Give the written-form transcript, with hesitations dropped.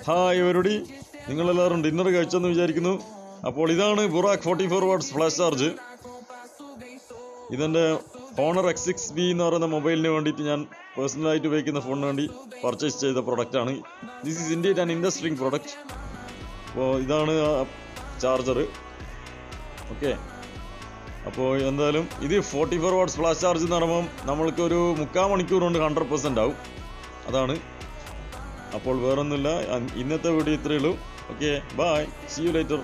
Hi everybody, നിങ്ങളെല്ലാവരും dinner കഴിച്ചെന്ന് വിചാരിക്കുന്നു. അപ്പോൾ ഇതാണ് ബുറാക്ക് 44 വാട്ട്സ് ഫ്ലാഷ് ചാർജ്. ഇതെൻ്റെ ഹോണർ X6B എന്ന് പറയുന്ന മൊബൈലിന് വേണ്ടിയിട്ട് ഞാൻ പേഴ്സണലായിട്ട് ഉപയോഗിക്കുന്ന ഫോണിന് വേണ്ടി പർച്ചേസ് ചെയ്ത പ്രൊഡക്റ്റാണ്. This is indeed an interesting product. അപ്പോൾ ഇതാണ് ചാർജർ. ഓക്കെ, അപ്പോൾ എന്തായാലും ഇത് 44 വാട്ട്സ് ഫ്ലാഷ് ചാർജ് എന്ന് പറയുമ്പം നമ്മൾക്കൊരു 3/4 മണിക്കൂർ കൊണ്ട് 100% ആവും. അതാണ്. അപ്പോൾ വേറൊന്നുമില്ല, ഇന്നത്തെ വീഡിയോ ഇത്രയേ ഉള്ളൂ. Okay, bye, see you later.